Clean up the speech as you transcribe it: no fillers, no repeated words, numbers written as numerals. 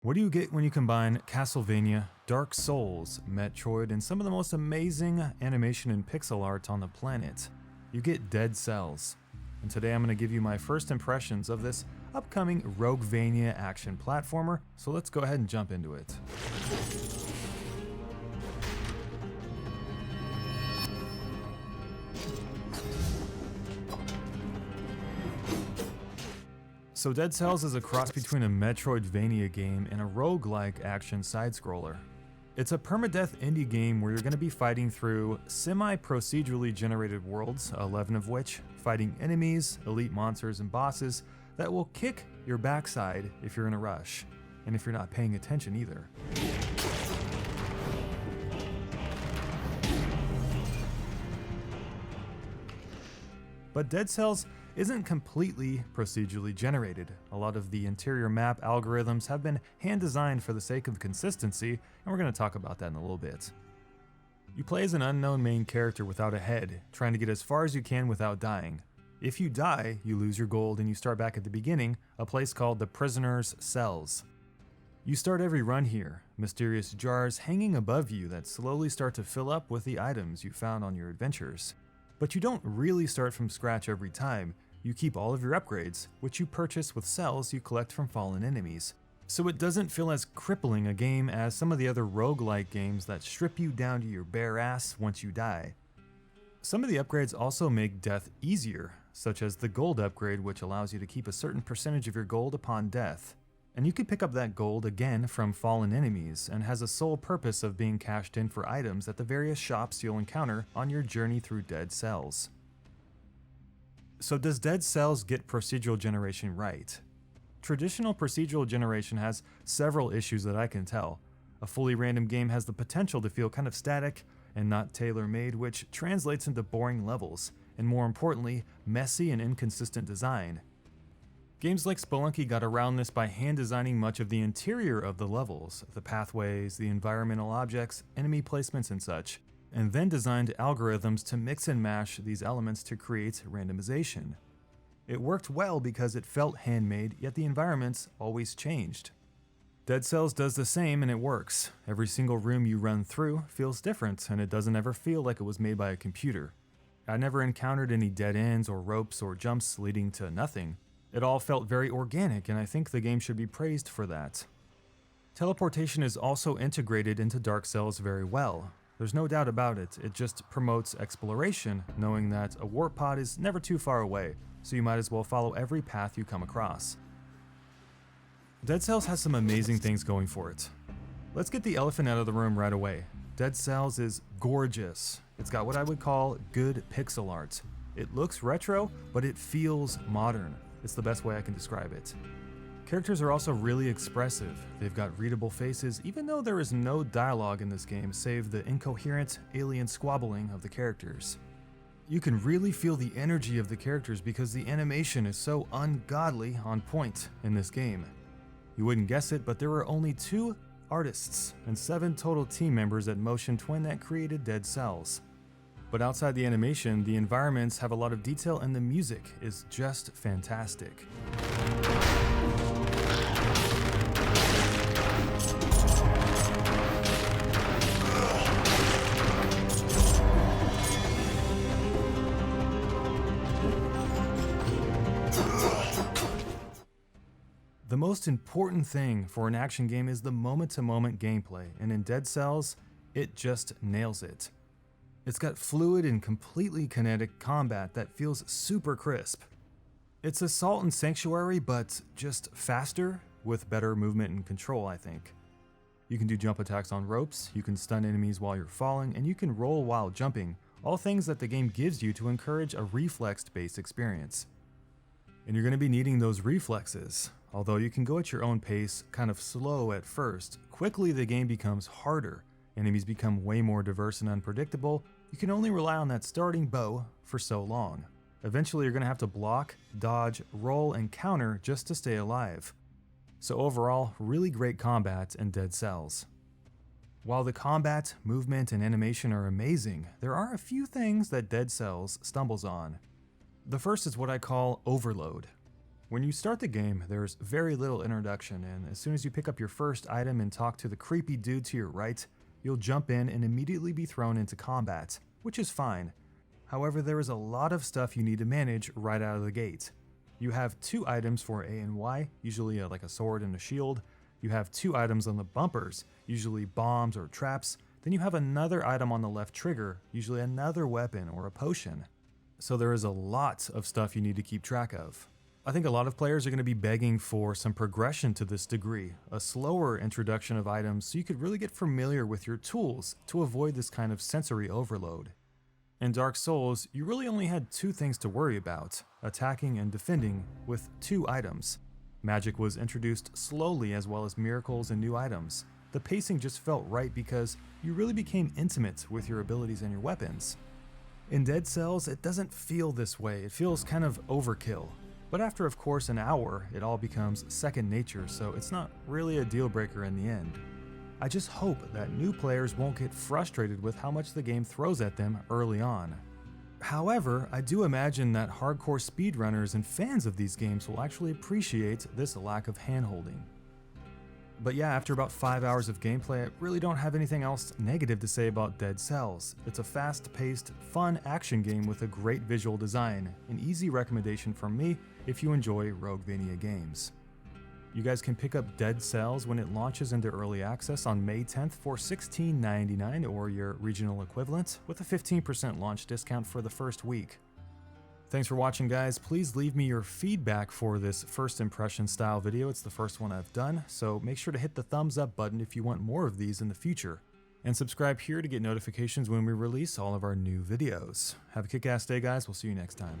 What do you get when you combine Castlevania, Dark Souls, Metroid, and some of the most amazing animation and pixel art on the planet? You get Dead Cells. And today I'm going to give you my first impressions of this upcoming rougevania action platformer, so let's go ahead and jump into it. So Dead Cells is a cross between a Metroidvania game and a roguelike action side-scroller. It's a permadeath indie game where you're going to be fighting through semi-procedurally generated worlds, 11 of which, fighting enemies, elite monsters, and bosses that will kick your backside if you're in a rush, and if you're not paying attention either. But Dead Cells isn't completely procedurally generated. A lot of the interior map algorithms have been hand-designed for the sake of consistency, and we're going to talk about that in a little bit. You play as an unknown main character without a head, trying to get as far as you can without dying. If you die, you lose your gold and you start back at the beginning, a place called the Prisoner's Cells. You start every run here, mysterious jars hanging above you that slowly start to fill up with the items you found on your adventures. But you don't really start from scratch every time. You keep all of your upgrades, which you purchase with cells you collect from fallen enemies. So it doesn't feel as crippling a game as some of the other roguelike games that strip you down to your bare ass once you die. Some of the upgrades also make death easier, such as the gold upgrade, which allows you to keep a certain percentage of your gold upon death. And you can pick up that gold again from fallen enemies, and has a sole purpose of being cashed in for items at the various shops you'll encounter on your journey through Dead Cells. So does Dead Cells get procedural generation right? Traditional procedural generation has several issues that I can tell. A fully random game has the potential to feel kind of static and not tailor-made, which translates into boring levels, and more importantly, messy and inconsistent design. Games like Spelunky got around this by hand-designing much of the interior of the levels, the pathways, the environmental objects, enemy placements and such, and then designed algorithms to mix and mash these elements to create randomization. It worked well because it felt handmade, yet the environments always changed. Dead Cells does the same and it works. Every single room you run through feels different, and it doesn't ever feel like it was made by a computer. I never encountered any dead ends or ropes or jumps leading to nothing. It all felt very organic, and I think the game should be praised for that. Teleportation is also integrated into Dark Cells very well. There's no doubt about it, it just promotes exploration, knowing that a warp pod is never too far away, so you might as well follow every path you come across. Dead Cells has some amazing things going for it. Let's get the elephant out of the room right away. Dead Cells is gorgeous. It's got what I would call good pixel art. It looks retro, but it feels modern. It's the best way I can describe it. Characters are also really expressive. They've got readable faces, even though there is no dialogue in this game save the incoherent, alien squabbling of the characters. You can really feel the energy of the characters because the animation is so ungodly on point in this game. You wouldn't guess it, but there were only 2 artists and 7 total team members at Motion Twin that created Dead Cells. But outside the animation, the environments have a lot of detail and the music is just fantastic. The most important thing for an action game is the moment-to-moment gameplay, and in Dead Cells, it just nails it. It's got fluid and completely kinetic combat that feels super crisp. It's Assault and Sanctuary, but just faster with better movement and control, I think. You can do jump attacks on ropes, you can stun enemies while you're falling, and you can roll while jumping, all things that the game gives you to encourage a reflex-based experience. And you're going to be needing those reflexes. Although you can go at your own pace, kind of slow at first, quickly the game becomes harder. Enemies become way more diverse and unpredictable. You can only rely on that starting bow for so long. Eventually you're going to have to block, dodge, roll, and counter just to stay alive. So overall, really great combat in Dead Cells. While the combat, movement, and animation are amazing, there are a few things that Dead Cells stumbles on. The first is what I call overload. When you start the game, there's very little introduction, and as soon as you pick up your first item and talk to the creepy dude to your right, you'll jump in and immediately be thrown into combat, which is fine. However, there is a lot of stuff you need to manage right out of the gate. You have 2 items for A and Y, usually like a sword and a shield. You have 2 items on the bumpers, usually bombs or traps. Then you have another item on the left trigger, usually another weapon or a potion. So there is a lot of stuff you need to keep track of. I think a lot of players are going to be begging for some progression to this degree, a slower introduction of items so you could really get familiar with your tools to avoid this kind of sensory overload. In Dark Souls, you really only had 2 things to worry about, attacking and defending with 2 items. Magic was introduced slowly as well as miracles and new items. The pacing just felt right because you really became intimate with your abilities and your weapons. In Dead Cells, it doesn't feel this way, it feels kind of overkill. But after, of course, an hour, it all becomes second nature, so it's not really a deal breaker in the end. I just hope that new players won't get frustrated with how much the game throws at them early on. However, I do imagine that hardcore speedrunners and fans of these games will actually appreciate this lack of handholding. But yeah, after about 5 hours of gameplay, I really don't have anything else negative to say about Dead Cells. It's a fast-paced, fun action game with a great visual design, an easy recommendation from me if you enjoy rougevania games. You guys can pick up Dead Cells when it launches into early access on May 10th for $16.99 or your regional equivalent, with a 15% launch discount for the first week. Thanks for watching, guys. Please leave me your feedback for this first impression style video. It's the first one I've done, so make sure to hit the thumbs up button if you want more of these in the future. And subscribe here to get notifications when we release all of our new videos. Have a kick-ass day, guys. We'll see you next time.